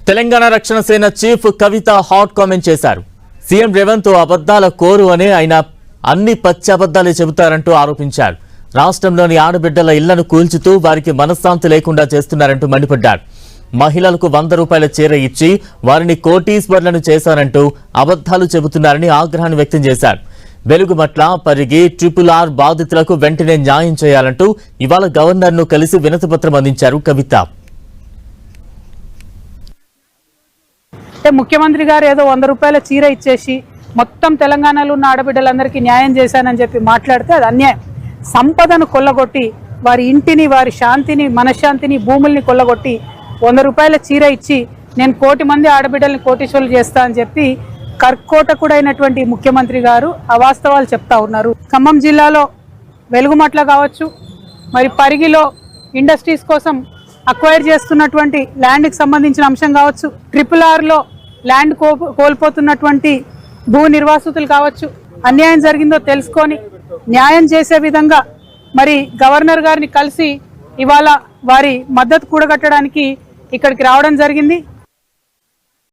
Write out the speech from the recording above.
తెలంగాణ రక్షణ సేన చీఫ్ కవిత hot comment చేశారు. సీఎం రేవంత్ అబద్దాల కోరు అనే ఆయన అన్ని పచ్చి అబద్దాలే చెబుతారంటూ ఆరోపించారు. రాష్ట్రంలోని ఆడబిడ్డల ఇళ్లను కూల్చుతూ వారికి మనశ్శాంతి లేకుండా చేస్తున్నారంటూ మండిపడ్డారు. మహిళలకు 100 రూపాయల చీర ఇచ్చి వారిని కోటీశ్వర్లను చేశారంటూ అబద్దాలు చెబుతున్నారని ఆగ్రహాన్ని వ్యక్తం చేశారు. వెలుగుమట్ల, పరిగి, RRR బాధితులకు వెంటనే న్యాయం చేయాలంటూ ఇవాళ గవర్నర్ను కలిసి వినతిపత్రం అందించారు కవిత. ముఖ్యమంత్రి గారు ఏదో 100 రూపాయల చీర ఇచ్చేసి మొత్తం తెలంగాణలో ఉన్న ఆడబిడ్డలందరికీ న్యాయం చేశానని చెప్పి మాట్లాడితే అది అన్యాయం. సంపదను కొల్లగొట్టి వారి ఇంటిని, వారి శాంతిని, మనశ్శాంతిని, భూముల్ని కొల్లగొట్టి 100 రూపాయల చీర ఇచ్చి నేను 1 కోటి మంది ఆడబిడ్డల్ని కోటీశ్వరులు చేస్తా అని చెప్పి కర్కోటకుడైనటువంటి ముఖ్యమంత్రి గారు అవాస్తవాలు చెప్తా ఉన్నారు. ఖమ్మం జిల్లాలో వెలుగుమట్ల కావచ్చు, మరి పరిగిలో ఇండస్ట్రీస్ కోసం అక్వైర్ చేస్తున్నటువంటి ల్యాండ్కి సంబంధించిన అంశం కావచ్చు, RRRలో ల్యాండ్ కోల్పోతున్నటువంటి భూ నిర్వాసితులు కావచ్చు, అన్యాయం జరిగిందో తెలుసుకొని న్యాయం చేసే విధంగా మరి గవర్నర్ గారిని కలిసి ఇవాళ వారి మద్దతు కూడగట్టడానికి ఇక్కడికి రావడం జరిగింది.